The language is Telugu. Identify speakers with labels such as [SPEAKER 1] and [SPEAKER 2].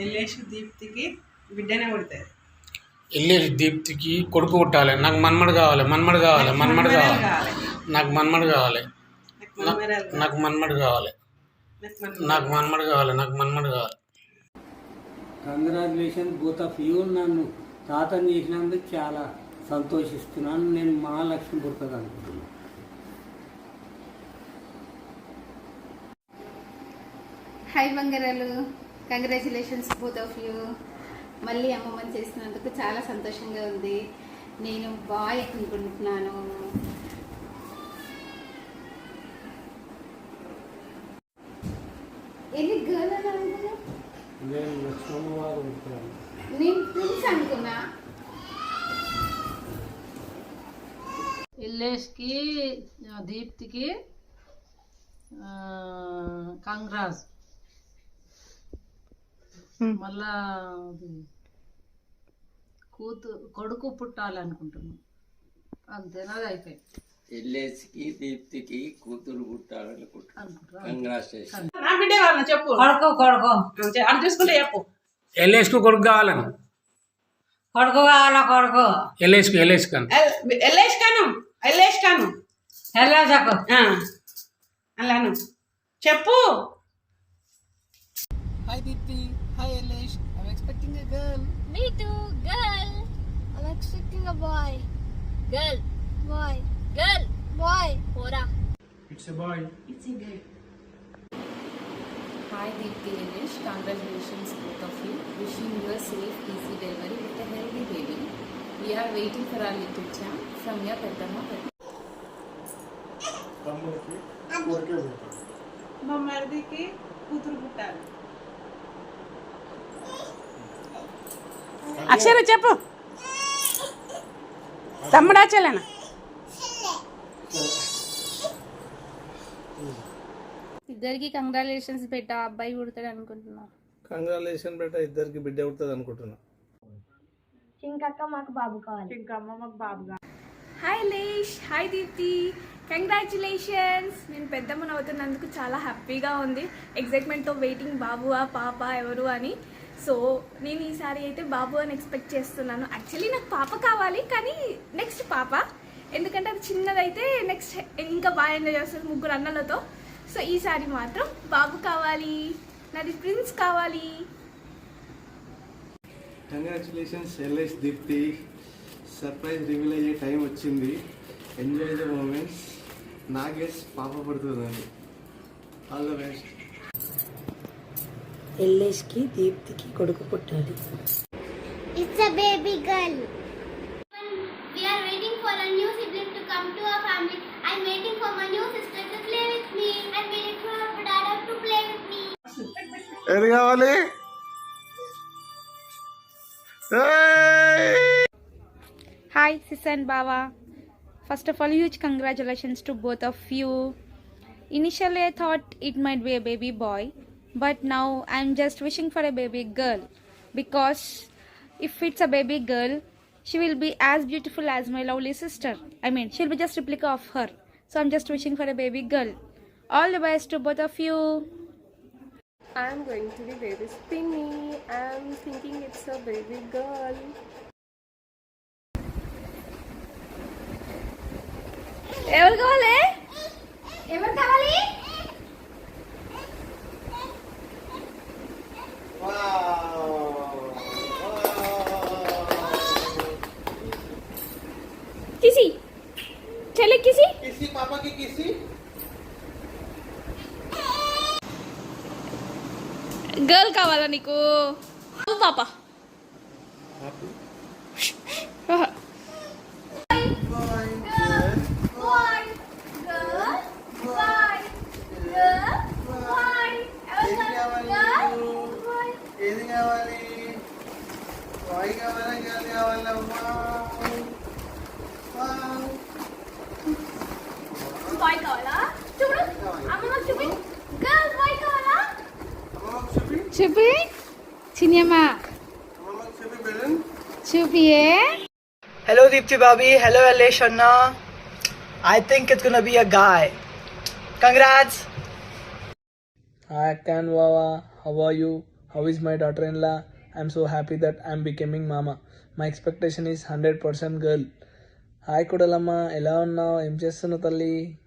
[SPEAKER 1] ఎల్లేష్ దీప్తికి బిడ్డనే పుడతాది.
[SPEAKER 2] ఎల్లేష్ దీప్తికి కొడుకు పుట్టాలి. నాకు మన్మడు కావాలి, మన్మడు కావాలి, మన్మడు కావాలి, నాకు మన్మడు కావాలి, నాకు మన్మడు కావాలి, నాకు మన్మడు కావాలి, నాకు మన్మడు కావాలి.
[SPEAKER 3] Congratulation both of you. నన్ను తాతని చేసినందుకు చాలా సంతోషిస్తున్నాను. నేను మహాలక్ష్మి పుడుతుంది అనుకుంటున్నాను.
[SPEAKER 4] హాయ్ బంగారాలు, కంగ్రాచులేషన్స్ బోత్ ఆఫ్ యూ. మళ్ళీ అమ్మమ్మని చేసినందుకు చాలా సంతోషంగా ఉంది. నేను బాయ్ అనుకుంటున్నాను. ఎన్ని గర్ల్ అని అనుకున్నా? నేను ప్రిన్స్ అనుకున్నా.
[SPEAKER 5] ఎల్లేష్కి దీప్తికి కంగ్రాజ్. మళ్ళా కొడుకు పుట్టాలనుకుంటున్నాం. అంతేనా? అది అయిపోయి
[SPEAKER 6] ఎల్లేసికి దీప్తికి కూతురు పుట్టాలనుకుంటున్నాను.
[SPEAKER 1] నా బిడ్డే కావాలని చెప్పు. అది చూసుకుంటే చెప్పు.
[SPEAKER 2] ఎల్లేష్కు కొడుకు కావాలను.
[SPEAKER 5] కొడుకు కావాలా? కొడుకు
[SPEAKER 2] ఎల్లేష్కు ఎల్లేష్ కాను
[SPEAKER 1] ఎల్లేష్ కాను ఎల్లేష్ కాను
[SPEAKER 5] ఎల్లేసకు
[SPEAKER 1] అలాను చెప్పు.
[SPEAKER 7] Hi Deepthi, hi Elish. I'm expecting a girl.
[SPEAKER 8] Me too, girl.
[SPEAKER 9] I'm expecting a boy.
[SPEAKER 8] Girl.
[SPEAKER 9] Boy.
[SPEAKER 8] Girl.
[SPEAKER 9] Boy.
[SPEAKER 8] Hora.
[SPEAKER 7] It's a boy.
[SPEAKER 8] It's a girl.
[SPEAKER 10] Hi Deepthi, Elish. Congratulations both of you. Wishing you a safe, easy delivery with a healthy baby. We are waiting for our little champ from your Peddamma.
[SPEAKER 1] మా మరిదికి కూతురు పుట్టాలి. అక్షర చెప్పు. తమ్ముడా చెల్లెనా?
[SPEAKER 4] ఇద్దరికి కంగ్రాచులేషన్స్ బెట్ట. అబ్బాయి పుడతాడు అనుకుంటున్నా.
[SPEAKER 7] కంగ్రాచులేషన్ బేటా, ఇద్దరికి బిడ్డ పుడుతుంది అనుకుంటున్నా.
[SPEAKER 9] చింకక్క మాకు బాబు కావాలి.
[SPEAKER 1] చింకమ్మ మాకు బాబు కావాలి.
[SPEAKER 11] Hi Lesh, hi Deepthi, congratulations. నేను పెద్దమ్మని అవుతున్నందుకు చాలా హ్యాపీగా ఉంది. ఎగ్జైట్మెంట్తో వెయిటింగ్ బాబువా పాప ఎవరు అని. సో నేను ఈసారి అయితే బాబు అని ఎక్స్పెక్ట్ చేస్తున్నాను. యాక్చువల్లీ నాకు పాప కావాలి, కానీ నెక్స్ట్ పాప, ఎందుకంటే అది చిన్నదైతే నెక్స్ట్ ఇంకా బాగా ఎంజాయ్ చేస్తుంది ముగ్గురు అన్నలతో. సో ఈసారి మాత్రం బాబు కావాలి, నాది ప్రిన్స్ కావాలి.
[SPEAKER 7] Congratulations Ellesh Deepthi. Surprise reveal అయ్యే టైం వచ్చింది. Enjoy the moments. నా గెస్ పాప పడుతుందని. All the best.
[SPEAKER 12] ఎల్లేష్కి దీప్తికి కొడుకు పుట్టాలి.
[SPEAKER 9] It's a baby girl. We are waiting for a new sibling to come to our family. I'm waiting for my new sister to play with me. I'm waiting for my dad to play with me.
[SPEAKER 7] ఏది కావాలి?
[SPEAKER 11] Hi sis and Baba. First of all, huge congratulations to both of you. Initially I thought it might be a baby boy, but now I'm just wishing for a baby girl, because if it's a baby girl, she will be as beautiful as my lovely sister. I mean, she'll be just replica of her. So I'm just wishing for a baby girl. All the best to both of you.
[SPEAKER 8] I'm going to be baby Spinny. I'm thinking it's a baby girl.
[SPEAKER 11] ఎవరు కావాలి?
[SPEAKER 9] ఎవరు కావాలి?
[SPEAKER 11] కిసి చలే కిసి
[SPEAKER 7] కిసి పాపకి కిసి.
[SPEAKER 11] గర్ల్ కావాలా నీకు? పాప
[SPEAKER 7] ఏది కావాలి? బాయ్ కావాలా గర్ల్ కావాలమ్మా?
[SPEAKER 11] బాయ్ కావాలా? చూడు అమ్మ చూపి. గర్ల్ బాయ్ కావాలా? చూపి చిన్నమ్మ చూపియే.
[SPEAKER 12] Hello Deepthi Bhabhi, hello Elish Anna. I think it's gonna be a guy. Congrats.
[SPEAKER 7] Hi Kan Wawa, how are you?
[SPEAKER 13] How is my daughter-in-law? I'm so happy that I'm becoming mama. My expectation is 100% girl. Hi కుడలమ్మ, ఎలా ఉన్నావు? ఏం చేస్తున్నావు తల్లి?